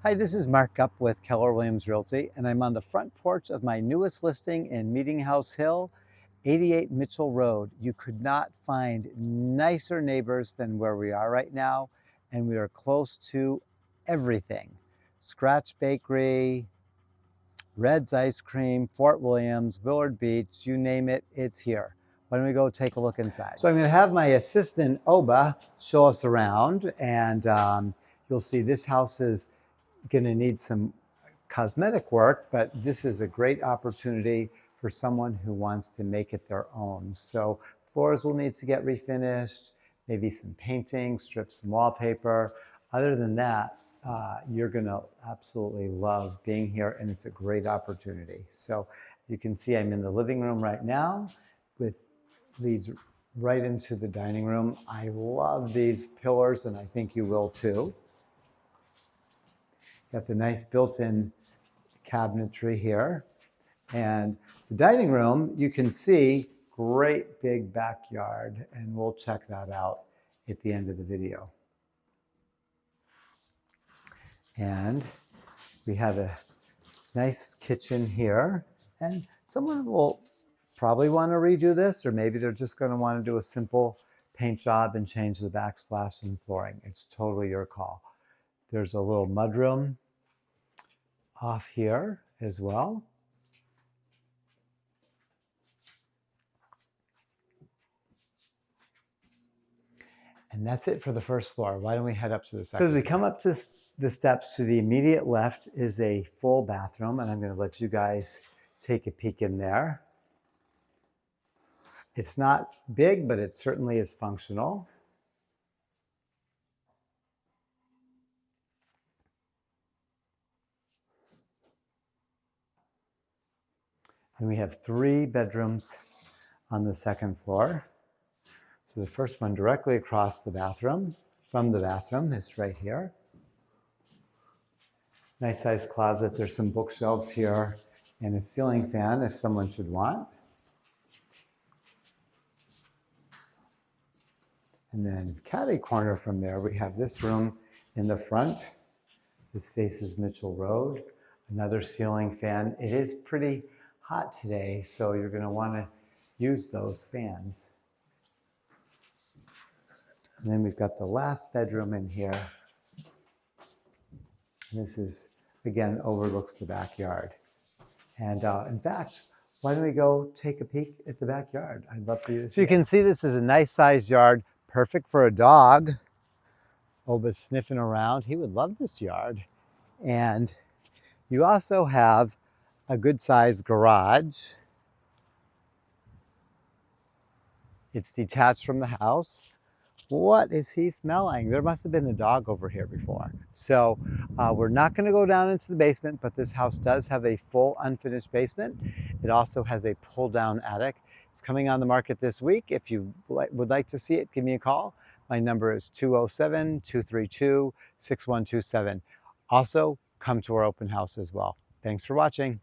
Hi, this is Mark Up with Keller Williams Realty, and I'm on the front porch of my newest listing in Meeting House Hill, 88 Mitchell Road. You could not find nicer neighbors than where we are right now, and we are close to everything. Scratch Bakery, Red's Ice Cream, Fort Williams, Willard Beach, you name it, it's here. Why don't we go take a look inside? So I'm going to have my assistant, Oba, show us around, and you'll see this house is going to need some cosmetic work, but this is a great opportunity for someone who wants to make it their own. So floors will need to get refinished, maybe some painting, strip some wallpaper. Other than that, you're going to absolutely love being here, and it's a great opportunity. So you can see I'm in the living room right now with leads right into the dining room. I love these pillars, and I think you will too. Got the nice built-in cabinetry here. And the dining room, you can see, great big backyard, and we'll check that out at the end of the video. And we have a nice kitchen here, and someone will probably want to redo this, or maybe they're just going to want to do a simple paint job and change the backsplash and flooring. It's totally your call. There's a little mudroom off here as well. And that's it for the first floor. Why don't we head up to the second? So as we come up to the steps, to the immediate left is a full bathroom, and I'm going to let you guys take a peek in there. It's not big, but it certainly is functional. And we have 3 bedrooms on the second floor. So the first one directly across the bathroom, from the bathroom, is right here. Nice sized closet. There's some bookshelves here and a ceiling fan if someone should want. And then catty corner from there, we have this room in the front. This faces Mitchell Road. Another ceiling fan. It is pretty hot today, so you're going to want to use those fans. And then we've got the last bedroom in here. This is, again, overlooks the backyard. And in fact, why don't we go take a peek at the backyard? I'd love for you to see. So you can see this is a nice sized yard, perfect for a dog. Oba's sniffing around. He would love this yard. And you also have a good sized garage. It's detached from the house. What is he smelling? There must have been a dog over here before. So we're not going to go down into the basement, but this house does have a full unfinished basement. It also has a pull-down attic. It's coming on the market this week. If you would like to see it, give me a call. My number is 207-232-6127. Also, come to our open house as well. Thanks for watching.